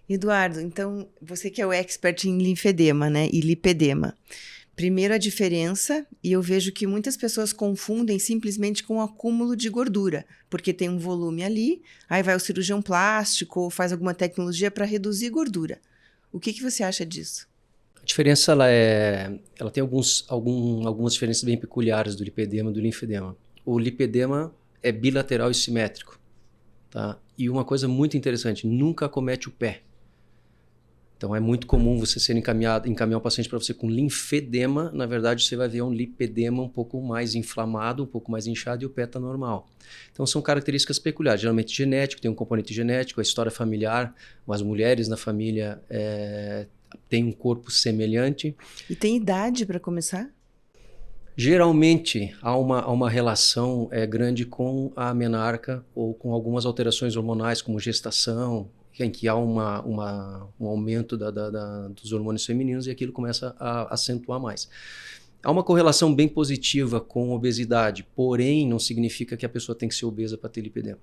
Eduardo, então, você que é o expert em linfedema, né, e lipedema. Primeiro a diferença, e eu vejo que muitas pessoas confundem simplesmente com o acúmulo de gordura, porque tem um volume ali, aí vai o cirurgião plástico ou faz alguma tecnologia para reduzir gordura. O que você acha disso? A diferença ela tem algumas diferenças bem peculiares do lipedema e do linfedema. O lipedema é bilateral e simétrico, tá? E uma coisa muito interessante, nunca acomete o pé. Então é muito comum você ser encaminhar um paciente para você com linfedema, na verdade você vai ver um lipedema um pouco mais inflamado, um pouco mais inchado e o pé está normal. Então são características peculiares, geralmente genético, tem um componente genético, a história familiar, as mulheres na família têm um corpo semelhante. E tem idade para começar? Geralmente há uma relação grande com a menarca ou com algumas alterações hormonais, como gestação, em que há um aumento dos hormônios femininos e aquilo começa a acentuar mais. Há uma correlação bem positiva com obesidade, porém não significa que a pessoa tem que ser obesa para ter lipedema.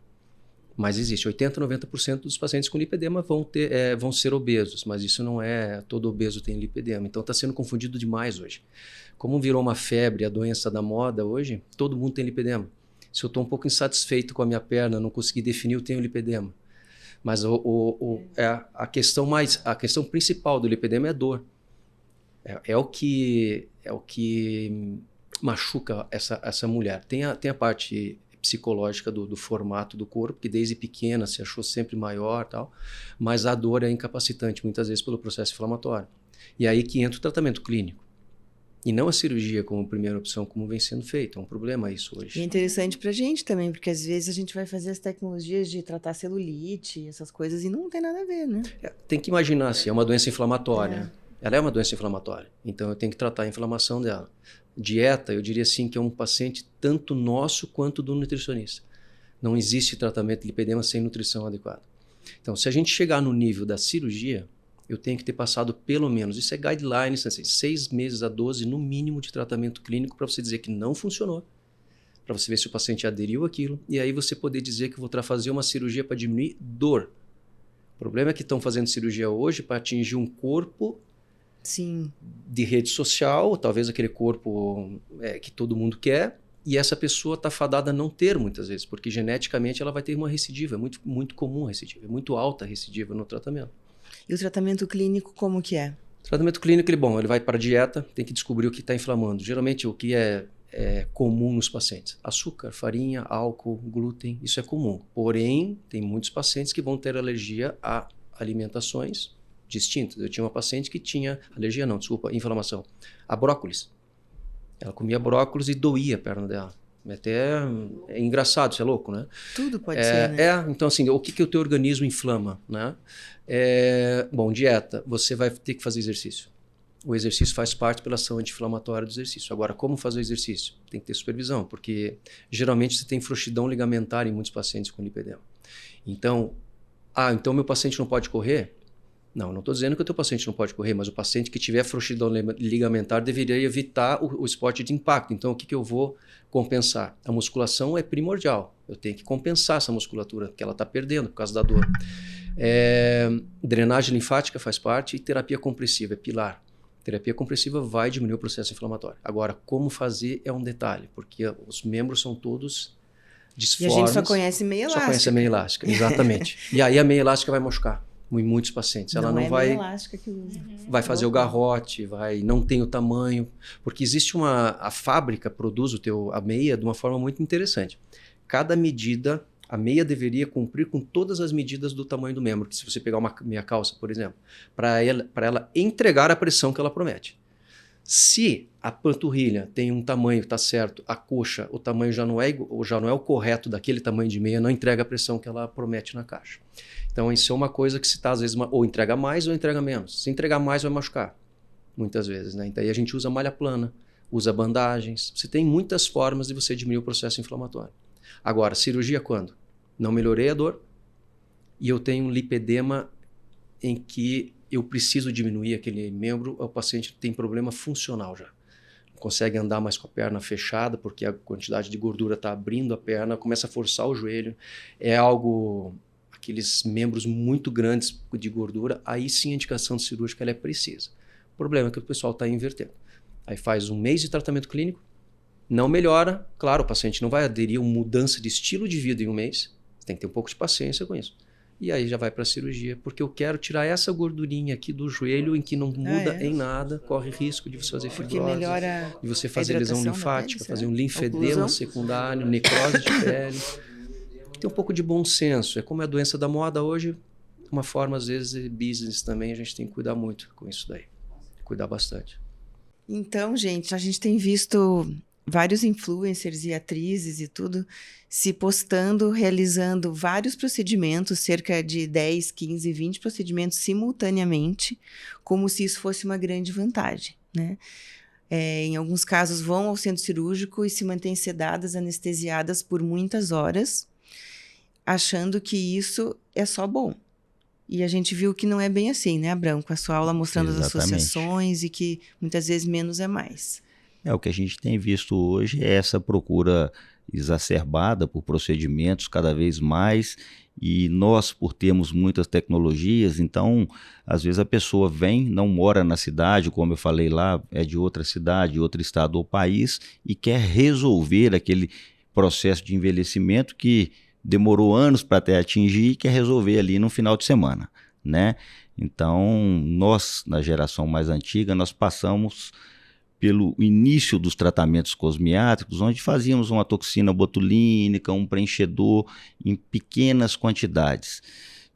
Mas existe 80, 90% dos pacientes com lipedema vão ser obesos, mas isso não é todo obeso tem lipedema. Então está sendo confundido demais hoje. Como virou uma febre, a doença da moda hoje, todo mundo tem lipedema. Se eu estou um pouco insatisfeito com a minha perna, não consegui definir, eu tenho lipedema. Mas a questão principal do lipedema é a dor. É o que machuca essa mulher. Tem a parte psicológica do formato do corpo, que desde pequena se achou sempre maior, tal, mas a dor é incapacitante, muitas vezes pelo processo inflamatório. E aí que entra o tratamento clínico. E não a cirurgia como primeira opção, como vem sendo feito. É um problema isso hoje. E é interessante pra gente também, porque às vezes a gente vai fazer as tecnologias de tratar celulite, essas coisas, e não tem nada a ver, né? Tem que imaginar assim, é uma doença inflamatória. Ela é uma doença inflamatória, então eu tenho que tratar a inflamação dela. Dieta, eu diria assim que é um paciente tanto nosso quanto do nutricionista. Não existe tratamento de lipedema sem nutrição adequada. Então, se a gente chegar no nível da cirurgia, eu tenho que ter passado pelo menos, isso é guidelines, assim, 6 meses a 12 no mínimo de tratamento clínico para você dizer que não funcionou, para você ver se o paciente aderiu àquilo, e aí você poder dizer que eu vou fazer uma cirurgia para diminuir dor. O problema é que estão fazendo cirurgia hoje para atingir um corpo Sim. de rede social, talvez aquele corpo que todo mundo quer, e essa pessoa está fadada a não ter muitas vezes, porque geneticamente ela vai ter uma recidiva, é muito, muito comum a recidiva, é muito alta a recidiva no tratamento. E o tratamento clínico como que é? O tratamento clínico, ele vai para a dieta, tem que descobrir o que está inflamando. Geralmente o que é comum nos pacientes? Açúcar, farinha, álcool, glúten, isso é comum. Porém, tem muitos pacientes que vão ter alergia a alimentações distintas. Eu tinha uma paciente que tinha inflamação, a brócolis. Ela comia brócolis e doía a perna dela. Até é engraçado, isso é louco, né? Tudo pode ser, né? Então assim, o que o teu organismo inflama, né? Bom, dieta, você vai ter que fazer exercício. O exercício faz parte pela ação anti-inflamatória do exercício. Agora, como fazer o exercício? Tem que ter supervisão, porque geralmente você tem frouxidão ligamentar em muitos pacientes com lipedema. Então meu paciente não pode correr? Não estou dizendo que o teu paciente não pode correr, mas o paciente que tiver frouxidão ligamentar deveria evitar o esporte de impacto. Então, o que eu vou compensar? A musculação é primordial. Eu tenho que compensar essa musculatura que ela está perdendo por causa da dor. Drenagem linfática faz parte e terapia compressiva é pilar. Terapia compressiva vai diminuir o processo inflamatório. Agora, como fazer é um detalhe, porque os membros são todos disformes. E a gente só conhece meia elástica. Só conhece a meia elástica, exatamente. E aí a meia elástica vai machucar em muitos pacientes. Ela não vai... meia elástica que usa. Vai fazer o garrote, não tem o tamanho, porque existe a fábrica produz a meia de uma forma muito interessante. Cada medida, a meia deveria cumprir com todas as medidas do tamanho do membro, que se você pegar uma meia calça, por exemplo, para ela entregar a pressão que ela promete. Se a panturrilha tem um tamanho que está certo, a coxa, o tamanho já não é o correto daquele tamanho de meia, não entrega a pressão que ela promete na caixa. Então isso é uma coisa que se está às vezes ou entrega mais ou entrega menos. Se entregar mais vai machucar, muitas vezes, né? Então aí a gente usa malha plana, usa bandagens. Você tem muitas formas de você diminuir o processo inflamatório. Agora, cirurgia quando? Não melhorei a dor e eu tenho um lipedema em que eu preciso diminuir aquele membro, o paciente tem problema funcional já. Não consegue andar mais com a perna fechada porque a quantidade de gordura está abrindo a perna, começa a forçar o joelho. É algo... aqueles membros muito grandes de gordura, aí sim a indicação cirúrgica ela é precisa. O problema é que o pessoal está invertendo. Aí faz um mês de tratamento clínico, não melhora. Claro, o paciente não vai aderir a uma mudança de estilo de vida em um mês. Você tem que ter um pouco de paciência com isso. E aí já vai para a cirurgia, porque eu quero tirar essa gordurinha aqui do joelho em que não muda em nada, corre risco de você fazer fibrose, de você fazer lesão linfática, fazer um linfedema secundário, necrose de pele. Tem um pouco de bom senso. É como é a doença da moda hoje, uma forma, às vezes, de business também, a gente tem que cuidar muito com isso daí. Cuidar bastante. Então, gente, a gente tem visto vários influencers e atrizes e tudo se postando, realizando vários procedimentos, cerca de 10, 15, 20 procedimentos simultaneamente, como se isso fosse uma grande vantagem, né? Em alguns casos vão ao centro cirúrgico e se mantêm sedadas, anestesiadas por muitas horas, achando que isso é só bom. E a gente viu que não é bem assim, né, Abrão? Com a sua aula mostrando as associações e que muitas vezes menos é mais. O que a gente tem visto hoje é essa procura exacerbada por procedimentos cada vez mais, e nós, por termos muitas tecnologias, então, às vezes a pessoa vem, não mora na cidade, como eu falei lá, é de outra cidade, outro estado ou país, e quer resolver aquele processo de envelhecimento que demorou anos para até atingir e quer resolver ali no final de semana, né? Então, nós, na geração mais antiga, nós passamos pelo início dos tratamentos cosmiátricos, onde fazíamos uma toxina botulínica, um preenchedor em pequenas quantidades.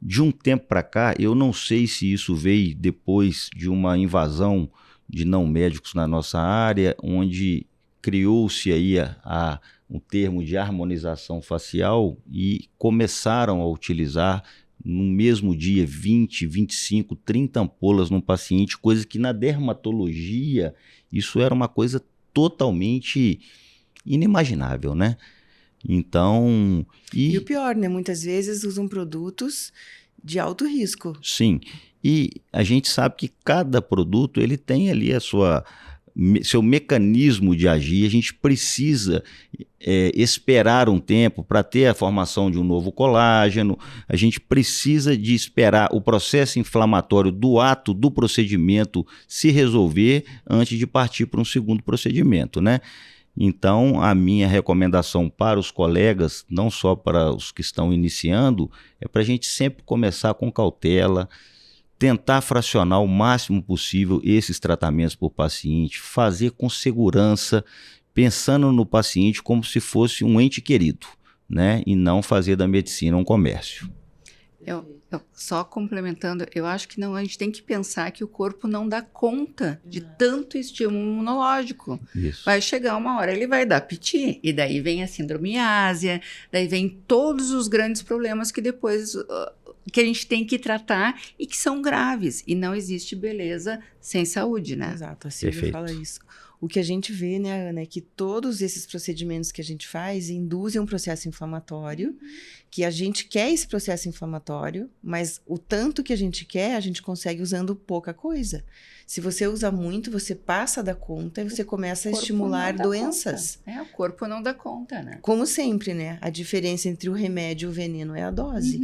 De um tempo para cá, eu não sei se isso veio depois de uma invasão de não médicos na nossa área, onde criou-se aí um termo de harmonização facial e começaram a utilizar no mesmo dia 20, 25, 30 ampolas num paciente, coisa que na dermatologia isso era uma coisa totalmente inimaginável, né? Então... E o pior, né? Muitas vezes usam produtos de alto risco. Sim, e a gente sabe que cada produto ele tem ali seu mecanismo de agir. A gente precisa esperar um tempo para ter a formação de um novo colágeno, a gente precisa de esperar o processo inflamatório do ato do procedimento se resolver antes de partir para um segundo procedimento, né? Então, a minha recomendação para os colegas, não só para os que estão iniciando, é para a gente sempre começar com cautela, tentar fracionar o máximo possível esses tratamentos por paciente, fazer com segurança, pensando no paciente como se fosse um ente querido, né? E não fazer da medicina um comércio. Eu só complementando, eu acho que a gente tem que pensar que o corpo não dá conta de tanto estímulo imunológico. Isso. Vai chegar uma hora, ele vai dar piti, e daí vem a síndrome ásia, daí vem todos os grandes problemas que depois... que a gente tem que tratar e que são graves. E não existe beleza sem saúde, né? Exato, a Silvia fala isso. O que a gente vê, né, Ana, é que todos esses procedimentos que a gente faz induzem um processo inflamatório, que a gente quer esse processo inflamatório, mas o tanto que a gente quer, a gente consegue usando pouca coisa. Se você usa muito, você passa da conta e você começa a estimular doenças. O corpo não dá conta, né? Como sempre, né? A diferença entre o remédio e o veneno é a dose.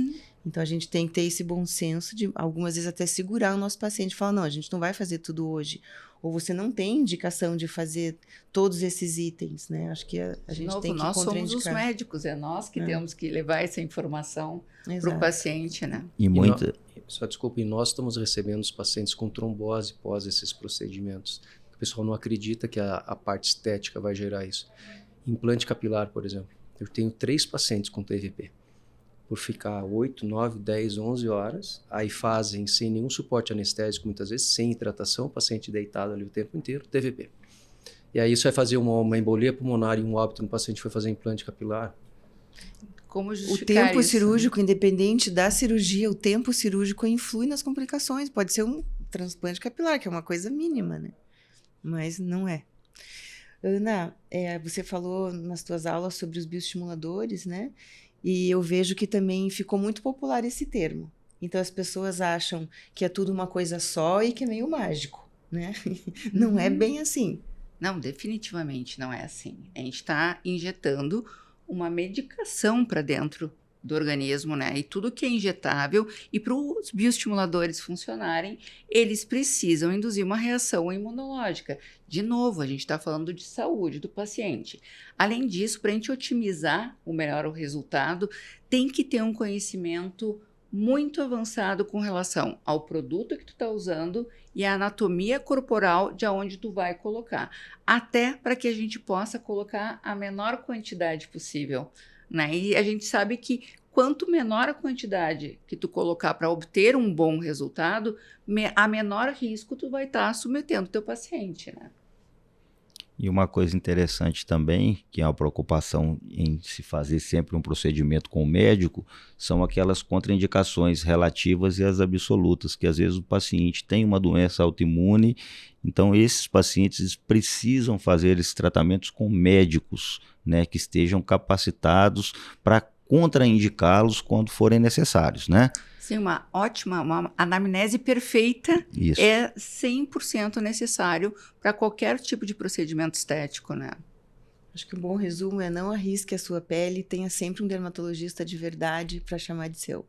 Então, a gente tem que ter esse bom senso de, algumas vezes, até segurar o nosso paciente e falar, não, a gente não vai fazer tudo hoje. Ou você não tem indicação de fazer todos esses itens, né? Acho que a gente tem que nós somos os médicos, é nós que temos que levar essa informação para o paciente, né? E muita... Só desculpa, e nós estamos recebendo os pacientes com trombose pós esses procedimentos. O pessoal não acredita que a parte estética vai gerar isso. Implante capilar, por exemplo. Eu tenho 3 pacientes com TVP. Por ficar 8, 9, 10, 11 horas, aí fazem sem nenhum suporte anestésico, muitas vezes, sem hidratação, o paciente deitado ali o tempo inteiro, TVP. E aí isso vai fazer uma embolia pulmonar e um óbito no paciente que foi fazer implante capilar. Como justificar o tempo isso, cirúrgico, independente da cirurgia, o tempo cirúrgico influi nas complicações. Pode ser um transplante capilar, que é uma coisa mínima, né? Mas não é. Ana, você falou nas tuas aulas sobre os bioestimuladores, né? E eu vejo que também ficou muito popular esse termo. Então, as pessoas acham que é tudo uma coisa só e que é meio mágico, né? Não é bem assim. Não, definitivamente não é assim. A gente está injetando uma medicação para dentro do organismo, né? E tudo que é injetável, e para os bioestimuladores funcionarem, eles precisam induzir uma reação imunológica. De novo, a gente está falando de saúde do paciente. Além disso, para a gente otimizar o resultado, tem que ter um conhecimento muito avançado com relação ao produto que tu está usando e a anatomia corporal de onde tu vai colocar, até para que a gente possa colocar a menor quantidade possível, né? E a gente sabe que quanto menor a quantidade que tu colocar para obter um bom resultado, a menor risco tu vai estar submetendo o teu paciente, né? E uma coisa interessante também, que é uma preocupação em se fazer sempre um procedimento com o médico, são aquelas contraindicações relativas e as absolutas, que às vezes o paciente tem uma doença autoimune, então esses pacientes precisam fazer esses tratamentos com médicos, né, que estejam capacitados para contraindicá-los quando forem necessários, né? Sim, uma anamnese perfeita. Isso. É 100% necessário para qualquer tipo de procedimento estético, né? Acho que um bom resumo é: não arrisque a sua pele, tenha sempre um dermatologista de verdade para chamar de seu.